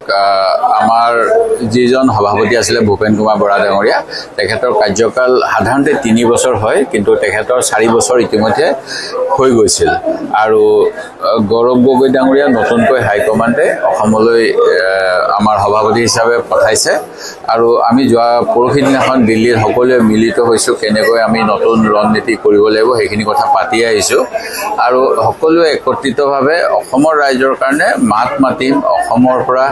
আমাৰ যিজন সভাপতি আছিলে ভূপেন কুমাৰ বৰা ডাঙৰীয়া তেখেতৰ কাৰ্যকাল সাধাৰণতে ৩ বছৰ হয়, কিন্তু তেখেতৰ ৪ বছৰ ইতিমধ্যে হৈ গৈছিল আৰু গৌৰৱ গগৈ ডাঙৰীয়া নতুনকৈ হাইকমাণ্ডে অসমলৈ আমাৰ সভাপতি হিচাপে পঠাইছে আৰু আমি যোৱা পৰহি দিনাখন দিল্লীত সকলোৱে মিলিত হৈছোঁ কেনেকৈ আমি নতুন ৰণনীতি কৰিব লাগিব সেইখিনি কথা পাতি আহিছোঁ আৰু সকলোৱে একত্ৰিতভাৱে অসমৰ ৰাইজৰ কাৰণে মাত মাতিম, অসমৰ পৰা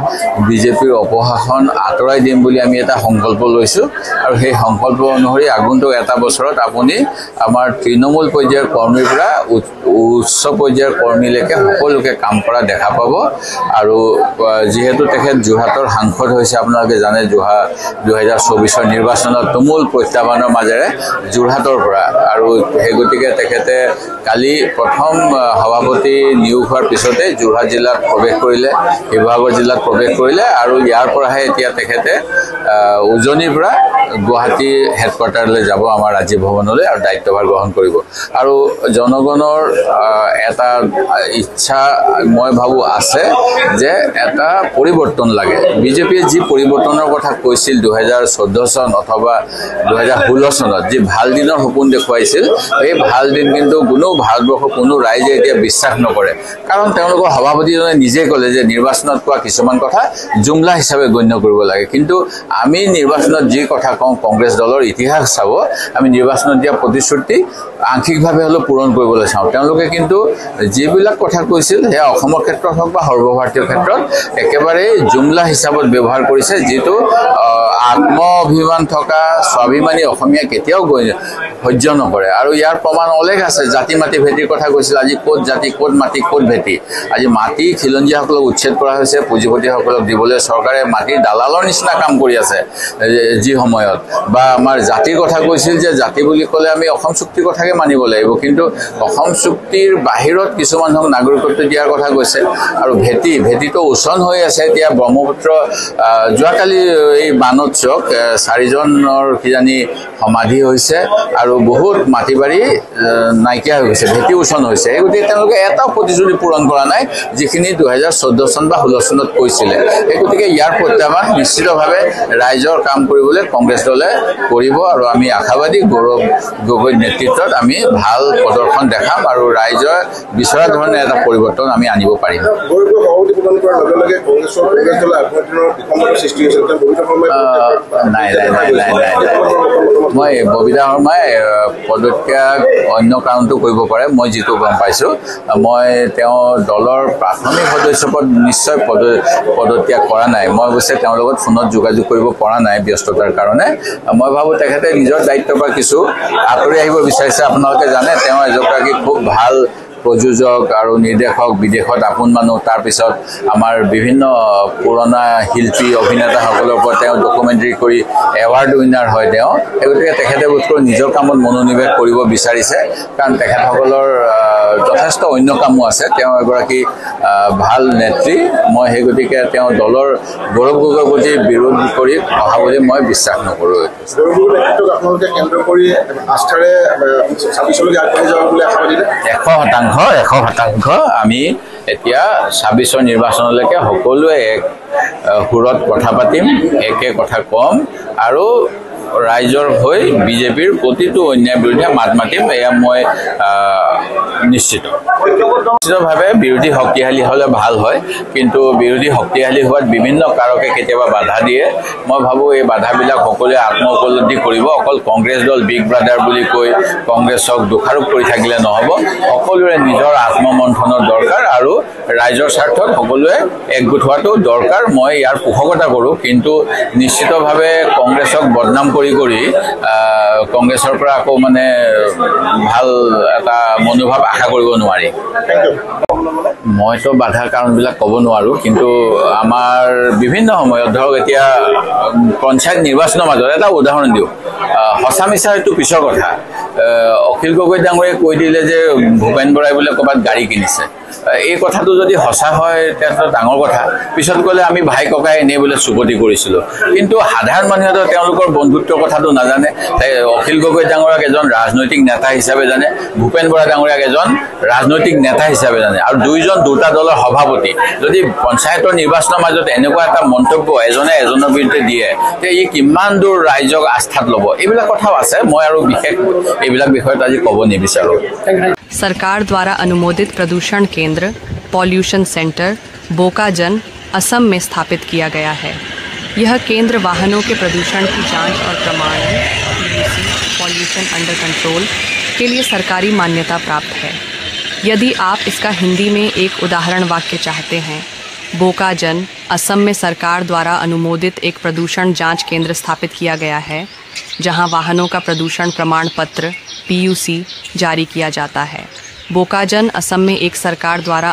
বিজেপিৰ অপশাসন আঁতৰাই দিম বুলি আমি এটা সংকল্প লৈছোঁ আৰু সেই সংকল্প অনুসৰি আগন্তুক এটা বছৰত আপুনি আমাৰ তৃণমূল পৰ্যায়ৰ কৰ্মীৰ পৰা উচ্চ পৰ্যায়ৰ কৰ্মীলৈকে সকলোকে কাম কৰা দেখা পাব আৰু যিহেতু তেখেত যোৰহাটৰ সাংসদ হৈছে, আপোনালোকে জানে 2024 নিৰ্বাচনত তুমুল প্ৰত্যাহ্বানৰ মাজেৰে যোৰহাটৰ পৰা আৰু সেই গতিকে তেখেতে কালি প্ৰথম সভাপতি নিয়োগ হোৱাৰ পিছতে যোৰহাট জিলাত প্ৰৱেশ কৰিলে, শিৱসাগৰ জিলাত প্ৰৱেশ কৰিলে আৰু ইয়াৰ পৰাহে এতিয়া তেখেতে উজনিৰ পৰা গুৱাহাটী হেডকোৱাৰ্টাৰলৈ যাব আমাৰ ৰাজ্যিক ভৱনলৈ আৰু দায়িত্বভাৰ গ্ৰহণ কৰিব আৰু জনগণৰ এটা ইচ্ছা মই ভাবোঁ আছে যে এটা পৰিৱৰ্তন লাগে। বিজেপিয়ে যি পৰিৱৰ্তনৰ কথা কৈছিল 2014 চন অথবা 2016 চনত যি ভাল দিনৰ সপোন দেখুৱাইছিল, এই ভাল দিন কিন্তু ভাৰতবৰ্ষৰ কোনো ৰাইজে এতিয়া বিশ্বাস নকৰে, কাৰণ তেওঁলোকৰ সভাপতিজনে নিজে ক'লে যে নিৰ্বাচনত কোৱা কিছুমান কথা জুমলা হিচাপে গণ্য কৰিব লাগে, কিন্তু আমি নিৰ্বাচনত যি কথা কওঁ কংগ্ৰেছ দলৰ ইতিহাস চাব, আমি নিৰ্বাচনত দিয়া প্ৰতিশ্ৰুতি আংশিকভাৱে হ'লেও পূৰণ কৰিবলৈ চাওঁ। তেওঁলোকে কিন্তু যিবিলাক কথা কৈছিল সেয়া অসমৰ ক্ষেত্ৰত হওক বা সৰ্বভাৰতীয় ক্ষেত্ৰত একেবাৰে জুমলা হিচাপত ব্যৱহাৰ কৰিছে, যিটো আত্ম অভিমান থকা স্বাভিমানী অসমীয়া কেতিয়াও সহ্য নকৰে আৰু ইয়াৰ প্ৰমাণ অলেখ আছে। জাতি মাটি ভেটিৰ কথা কৈছিল, আজি ক'ত জাতি, ক'ত মাটি, ক'ত ভেটি। আজি মাটি খিলঞ্জীয়াসকলক উচ্ছেদ কৰা হৈছে, পুঁজিপতিসকলক দিবলৈ চৰকাৰে মাটিৰ দালালৰ নিচিনা কাম কৰি আছে যি সময়ত, বা আমাৰ জাতিৰ কথা কৈছিল যে জাতি বুলি ক'লে আমি অসম চুক্তিৰ কথাকে মানিব লাগিব, কিন্তু অসম চুক্তিৰ বাহিৰত কিছু মানুহক নাগৰিকত্ব দিয়াৰ কথা কৈছে আৰু ভেটিটো উচন হৈ আছে। এতিয়া ব্ৰহ্মপুত্ৰ যোৱাকালি এই বানোৎসৱ 4জনৰ কিজানি সমাধি হৈছে আৰু বহুত মাটি বাৰী নাইকিয়া হৈ গৈছে, ভেটি উচন হৈছে। এই গতিকে তেওঁলোকে এটাও প্ৰতিশ্ৰুতি পূৰণ কৰা নাই যিখিনি 2014 চন বা 16 চনত কৈছিলে। এই গতিকে ইয়াৰ প্ৰত্যাহ্বান নিশ্চিতভাৱে ৰাইজৰ কাম কৰিবলৈ কংগ্ৰেছ দলে কৰিব আৰু আমি আশাবাদী গৌৰৱ গগৈৰ নেতৃত্বত আমি ভাল প্ৰদৰ্শন দেখাম আৰু ৰাইজৰ বিচৰা ধৰণে এটা পৰিৱৰ্তন আমি আনিব পাৰিম। নাই, মই ববিতা শৰ্মাই পদত্যাগ অন্য কাৰণতো কৰিব পাৰে, মই যিটো গম পাইছোঁ, মই তেওঁ দলৰ প্ৰাথমিক সদস্য পদ নিশ্চয় পদত্যাগ কৰা নাই। মই অৱশ্যে তেওঁৰ লগত ফোনত যোগাযোগ কৰিব পৰা নাই ব্যস্ততাৰ কাৰণে। মই ভাবোঁ তেখেতে নিজৰ দায়িত্বৰ পৰা কিছু আঁতৰি আহিব বিচাৰিছে। আপোনালোকে জানে তেওঁ এগৰাকী খুব ভাল প্ৰযোজক আৰু নিৰ্দেশক, বিদেশত আপোন মানুহ, তাৰপিছত আমাৰ বিভিন্ন পুৰণা শিল্পী অভিনেতাসকলৰ ওপৰত তেওঁ ডকুমেণ্টাৰী কৰি এৱাৰ্ড উইনাৰ হয় তেওঁ। সেই গতিকে তেখেতে বোধকৰি নিজৰ কামত মনোনিৱেশ কৰিব বিচাৰিছে, কাৰণ তেখেতসকলৰ যথেষ্ট অন্য কামো আছে। তেওঁ এগৰাকী ভাল নেত্ৰী। মই সেই গতিকে তেওঁ দলৰ গৌৰৱ গগৈৰ প্ৰতি বিৰোধ কৰি অহা বুলি মই বিশ্বাস নকৰোঁ। 100% আমি এতিয়া 26ৰ নিৰ্বাচনলৈকে সকলোৱে এক সুৰত কথা পাতিম, একে কথা কম আৰু ৰাইজৰ হৈ বিজেপিৰ প্ৰতিটো অন্যায়ৰ বিৰুদ্ধে মাত মাতিম, এয়া মই নিশ্চিতভাৱে বিৰোধী শক্তিশালী হ'লে ভাল হয়, কিন্তু বিৰোধী শক্তিশালী হোৱাত বিভিন্ন কাৰকে কেতিয়াবা বাধা দিয়ে। মই ভাবোঁ এই বাধাবিলাক সকলোৱে আত্ম উপলব্ধি কৰিব। অকল কংগ্ৰেছ দল বিগ ব্ৰাদাৰ বুলি কৈ কংগ্ৰেছক দোষাৰোপ কৰি থাকিলে নহ'ব, সকলোৰে নিজৰ আত্মমন্থনৰ দৰকাৰ আৰু ৰাইজৰ স্বাৰ্থত সকলোৱে একগোট হোৱাটো দৰকাৰ। মই ইয়াৰ পোষকতা কৰোঁ, কিন্তু নিশ্চিতভাৱে কংগ্ৰেছক বদনাম কৰি কংগ্ৰেছৰ পৰা আকৌ মানে ভাল এটা মনোভাৱ আশা কৰিব নোৱাৰি। মইতো বাধাৰ কাৰণবিলাক ক'ব নোৱাৰোঁ, কিন্তু আমাৰ বিভিন্ন সময়ত ধৰক এতিয়া পঞ্চায়ত নিৰ্বাচনৰ মাজত এটা উদাহৰণ দিওঁ, সঁচা মিছা এইটো পিছৰ কথা, অখিল গগৈ ডাঙৰীয়াই কৈ দিলে যে ভূপেন বৰাই বোলে ক'ৰবাত গাড়ী কিনিছে। এই কথাটো যদি সঁচা হয় তেতিয়াতো ডাঙৰ কথা। পিছত ক'লে আমি ভাই ককাই এনেই বোলে চুপতি কৰিছিলোঁ, কিন্তু সাধাৰণ মানুহেতো তেওঁলোকৰ বন্ধুত্বৰ কথাটো নাজানে। অখিল গগৈ ডাঙৰীয়াক এজন ৰাজনৈতিক নেতা হিচাপে জানে, ভূপেন বৰা ডাঙৰীয়াক এজন ৰাজনৈতিক নেতা হিচাপে জানে, আৰু দুয়োজন দুটা দলৰ সভাপতি। যদি পঞ্চায়তৰ নিৰ্বাচনৰ মাজত এনেকুৱা এটা মন্তব্য এজনে এজনৰ বিৰুদ্ধে দিয়ে, তে ই কিমান দূৰ ৰাইজক আস্থাত ল'ব, এইবিলাক কথাও আছে। মই আৰু বিশেষ এইবিলাক বিষয়ত আজি ক'ব নিবিচাৰোঁ। सरकार द्वारा अनुमोदित प्रदूषण केंद्र पॉल्यूशन सेंटर बोकाजन असम में स्थापित किया गया है। यह केंद्र वाहनों के प्रदूषण की जांच और प्रमाणन पॉल्यूशन अंडर कंट्रोल के लिए सरकारी मान्यता प्राप्त है। यदि आप इसका हिंदी में एक उदाहरण वाक्य चाहते हैं, बोकाजन असम में सरकार द्वारा अनुमोदित एक प्रदूषण जांच केंद्र स्थापित किया गया है, जहां वाहनों का प्रदूषण प्रमाण पत्र PUC जारी किया जाता है। बोकाजन असम में एक सरकार द्वारा